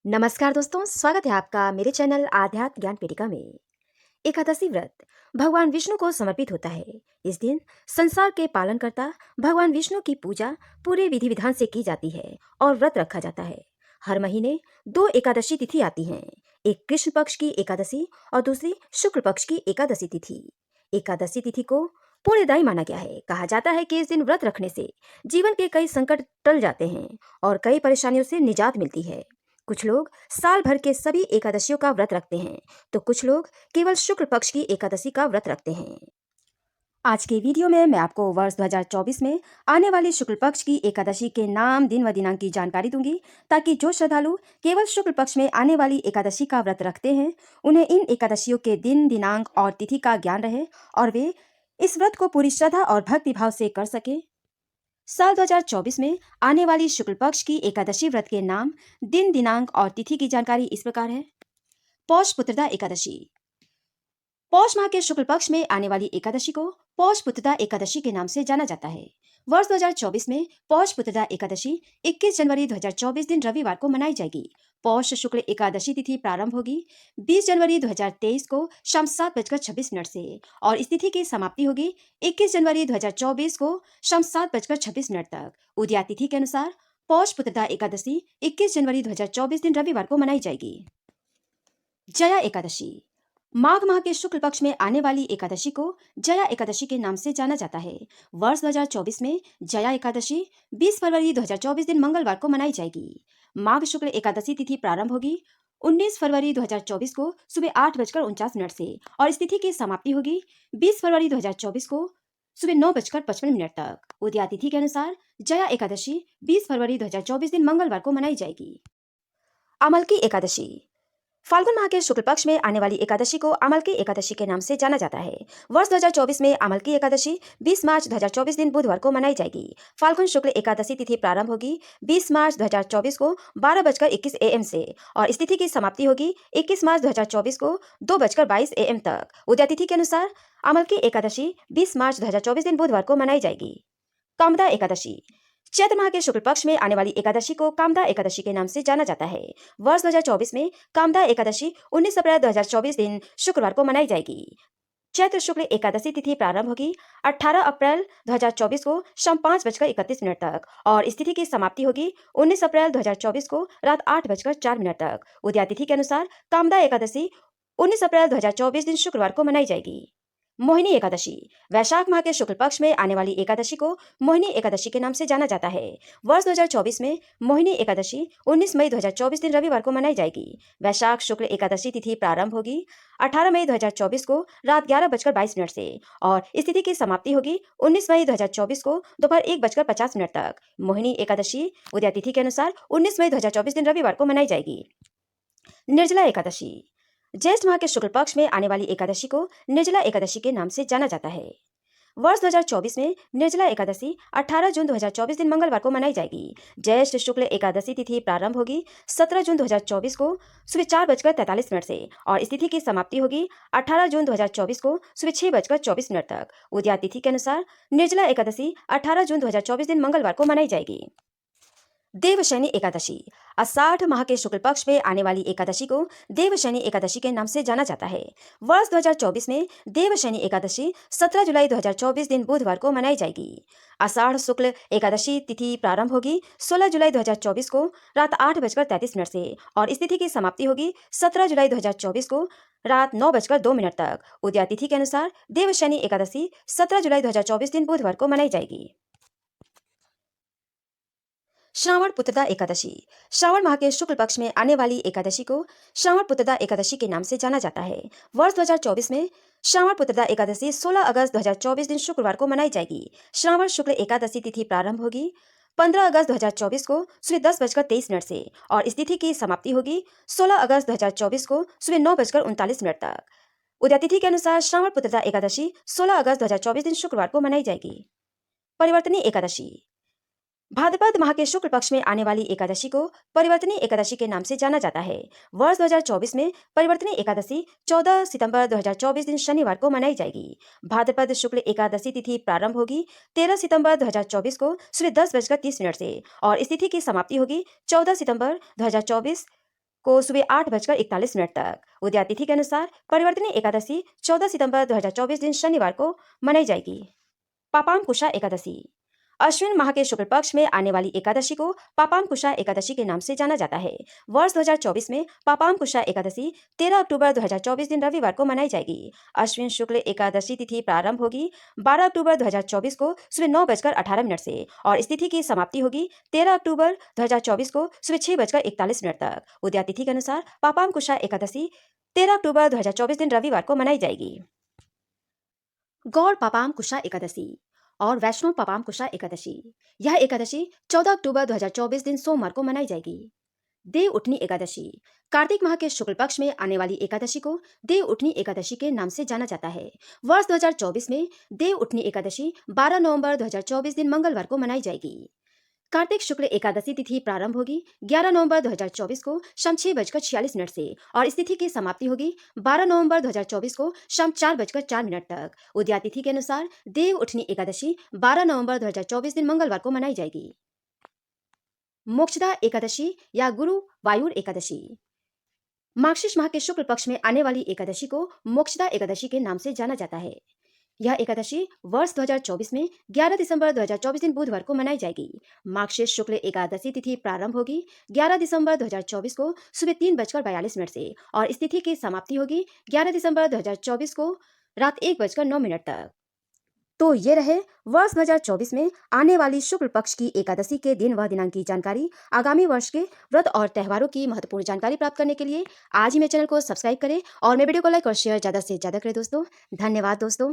नमस्कार दोस्तों, स्वागत है आपका मेरे चैनल आध्यात्म ज्ञान पीठिका में। एकादशी व्रत भगवान विष्णु को समर्पित होता है। इस दिन संसार के पालनकर्ता भगवान विष्णु की पूजा पूरे विधि विधान से की जाती है और व्रत रखा जाता है। हर महीने दो एकादशी तिथि आती हैं, एक कृष्ण पक्ष की एकादशी और दूसरी शुक्ल पक्ष की एकादशी तिथि। एकादशी तिथि को पुण्यदायी माना गया है। कहा जाता है कि इस दिन व्रत रखने से जीवन के कई संकट टल जाते हैं और कई परेशानियों से निजात मिलती है। कुछ लोग साल भर के सभी एकादशियों का व्रत रखते हैं, तो कुछ लोग केवल शुक्ल पक्ष की एकादशी का व्रत रखते हैं। आज के वीडियो में मैं आपको वर्ष 2024 में आने वाली शुक्ल पक्ष की एकादशी के नाम, दिन व दिनांक की जानकारी दूंगी, ताकि जो श्रद्धालु केवल शुक्ल पक्ष में आने वाली एकादशी का व्रत रखते हैं, उन्हें इन एकादशियों के दिन, दिनांक और तिथि का ज्ञान रहे और वे इस व्रत को पूरी श्रद्धा और भक्ति भाव से कर सके। साल 2024 में आने वाली शुक्ल पक्ष की एकादशी व्रत के नाम, दिन, दिनांक और तिथि की जानकारी इस प्रकार है। पौष पुत्रदा एकादशी। पौष माह के शुक्ल पक्ष में आने वाली एकादशी को पौष पुत्रदा एकादशी के नाम से जाना जाता है। वर्ष 2024 में पौष पुत्रदा एकादशी 21 जनवरी 2024 दिन रविवार को मनाई जाएगी। पौष शुक्ल एकादशी तिथि प्रारंभ होगी 20 जनवरी 2023 को शाम 7:26 से और इस तिथि की समाप्ति होगी 21 जनवरी 2024 को शाम 7:26 तक। उदया तिथि के अनुसार पौष पुत्रदा एकादशी 21 जनवरी 2024 दिन रविवार को मनाई जाएगी। जया एकादशी। माघ माह के शुक्ल पक्ष में आने वाली एकादशी को जया एकादशी के नाम से जाना जाता है। वर्ष 2024 में जया एकादशी 20 फरवरी 2024 दिन मंगलवार को मनाई जाएगी। माघ शुक्ल एकादशी तिथि प्रारंभ होगी 19 फरवरी 2024 को सुबह 8:49 से और इस तिथि की समाप्ति होगी 20 फरवरी 2024 को सुबह 9:55 तक। उदया तिथि के अनुसार जया एकादशी 20 फरवरी 2024 दिन मंगलवार को मनाई जाएगी। अमलकी एकादशी। फाल्गुन माह के शुक्ल पक्ष में आने वाली एकादशी को अमलकी एकादशी के नाम से जाना जाता है। वर्ष 2024 में अमलकी एकादशी 20 मार्च 2024 दिन बुधवार को मनाई जाएगी। फाल्गुन शुक्ल एकादशी तिथि प्रारंभ होगी 20 मार्च 2024 को 12:21 AM से और इस तिथि की समाप्ति होगी 21 मार्च 2024 को 2:22 AM तक। उदया तिथि के अनुसार अमलकी एकादशी 20 मार्च 2024 दिन बुधवार को मनाई जाएगी। कामदा एकादशी। चैत्र माह के शुक्ल पक्ष में आने वाली एकादशी को कामदा एकादशी के नाम से जाना जाता है। वर्ष 2024 में कामदा एकादशी 19 अप्रैल 2024 दिन शुक्रवार को मनाई जाएगी। चैत्र शुक्ल एकादशी तिथि प्रारंभ होगी 18 अप्रैल 2024 को शाम 5:31 तक और इस तिथि की समाप्ति होगी 19 अप्रैल 2024 को रात 8:04 तक। उदया तिथि के अनुसार कामदा एकादशी 19 अप्रैल 2024 दिन शुक्रवार को मनाई जाएगी। मोहिनी एकादशी। वैशाख माह के शुक्ल पक्ष में आने वाली एकादशी को मोहिनी एकादशी के नाम से जाना जाता है। वर्ष 2024 में मोहिनी एकादशी 19 मई 2024 दिन रविवार को मनाई जाएगी। वैशाख शुक्ल एकादशी तिथि प्रारंभ होगी 18 मई 2024 को रात 11:22 से और इस तिथि की समाप्ति होगी 19 मई 2024 को दोपहर 1:50 तक। मोहिनी एकादशी उदया तिथि के अनुसार 19 मई 2024 दिन रविवार को मनाई जाएगी। निर्जला एकादशी। ज्येष्ठ माह के शुक्ल पक्ष में आने वाली एकादशी को निर्जला एकादशी के नाम से जाना जाता है। वर्ष 2024 में निर्जला एकादशी 18 जून 2024 दिन मंगलवार को मनाई जाएगी। ज्येष्ठ शुक्ल एकादशी तिथि प्रारंभ होगी 17 जून 2024 को सुबह 4:43 से और इस तिथि की समाप्ति होगी 18 जून 2024 को सुबह 6:24 तक। उदया तिथि के अनुसार निर्जला एकादशी 18 जून 2024 दिन मंगलवार को मनाई जाएगी। देवशयनी एकादशी। आषाढ़ माह के शुक्ल पक्ष में आने वाली एकादशी को देवशयनी एकादशी के नाम से जाना जाता है। वर्ष 2024 में देवशयनी एकादशी 17 जुलाई 2024 दिन बुधवार को मनाई जाएगी। आषाढ़ शुक्ल एकादशी तिथि प्रारंभ होगी 16 जुलाई 2024 को रात 8:33 से और इस तिथि की समाप्ति होगी 17 जुलाई 2024 को रात 9:02 तक। उदया तिथि के अनुसार देवशयनी एकादशी 17 जुलाई 2024 दिन बुधवार को मनाई जाएगी। श्रावण पुत्रदा एकादशी। श्रावण माह के शुक्ल पक्ष में आने वाली एकादशी को श्रावण पुत्रदा एकादशी के नाम से जाना जाता है। वर्ष 2024 में श्रावण पुत्रदा एकादशी 16 अगस्त 2024 दिन शुक्रवार को मनाई जाएगी। श्रावण शुक्ल एकादशी तिथि प्रारंभ होगी 15 अगस्त 2024 को सुबह 10:23 से और इस तिथि की समाप्ति होगी 16 अगस्त 2024 को सुबह 9:39 तक। उदया तिथि के अनुसार श्रावण पुत्रदा एकादशी 16 अगस्त 2024 दिन शुक्रवार को मनाई जाएगी। परिवर्तनी एकादशी। भाद्रपद माह के शुक्ल पक्ष में आने वाली एकादशी को परिवर्तनी एकादशी के नाम से जाना जाता है। वर्ष 2024 में परिवर्तनी एकादशी 14 सितंबर 2024 दिन शनिवार को मनाई जाएगी। भाद्रपद शुक्ल एकादशी तिथि प्रारंभ होगी 13 सितंबर 2024 को सुबह 10:30 से और इस तिथि की समाप्ति होगी 14 सितंबर 2024 को सुबह 8:41 तक। उदया तिथि के अनुसार परिवर्तनीय एकादशी 14 सितंबर 2024 दिन शनिवार को मनाई जाएगी। पापामकुशा एकादशी। अश्विन माह के शुक्ल पक्ष में आने वाली एकादशी को पापामकुशा एकादशी के नाम से जाना जाता है। वर्ष 2024 में पापामकुशा एकादशी 13 अक्टूबर 2024 दिन रविवार को मनाई जाएगी। अश्विन शुक्ल एकादशी तिथि प्रारंभ होगी 12 अक्टूबर 2024 को सुबह 9:18 से और इस तिथि की समाप्ति होगी 13 अक्टूबर 2024 को सुबह 6:41 तक। उदया तिथि के अनुसार पापामकुशा एकादशी 13 अक्टूबर 2024 दिन रविवार को मनाई जाएगी। गौड़ पापामकुशा एकादशी और वैष्णव पापामकुशा एकादशी। यह एकादशी 14 अक्टूबर 2024 दिन सोमवार को मनाई जाएगी। देव उठनी एकादशी। कार्तिक माह के शुक्ल पक्ष में आने वाली एकादशी को देव उठनी एकादशी के नाम से जाना जाता है। वर्ष 2024 में देव उठनी एकादशी 12 नवंबर 2024 दिन मंगलवार को मनाई जाएगी। कार्तिक शुक्ल एकादशी तिथि प्रारंभ होगी 11 नवंबर 2024 को शाम 6:46 से और इस तिथि की समाप्ति होगी 12 नवंबर 2024 को शाम 4:04 तक। उदया तिथि के अनुसार देव उठनी एकादशी 12 नवंबर 2024 दिन मंगलवार को मनाई जाएगी। मोक्षदा एकादशी या गुरु वायुर एकादशी। मार्गशीर्ष माह के शुक्ल पक्ष में आने वाली एकादशी को मोक्षदा एकादशी के नाम से जाना जाता है। यह एकादशी वर्ष 2024 में 11 दिसंबर 2024 दिन बुधवार को मनाई जाएगी। मार्गशीर्ष शुक्ल एकादशी तिथि प्रारंभ होगी 11 दिसंबर 2024 को सुबह 3:42 से और इस तिथि की समाप्ति होगी 11 दिसंबर 2024 को रात 1:09 तक। तो ये रहे वर्ष 2024 में आने वाली शुक्ल पक्ष की एकादशी के दिन व दिनांक की जानकारी। आगामी वर्ष के व्रत और त्योहारों की महत्वपूर्ण जानकारी प्राप्त करने के लिए आज ही मेरे चैनल को सब्सक्राइब करें और मेरे वीडियो को लाइक और शेयर ज़्यादा से ज़्यादा करें दोस्तों। धन्यवाद दोस्तों।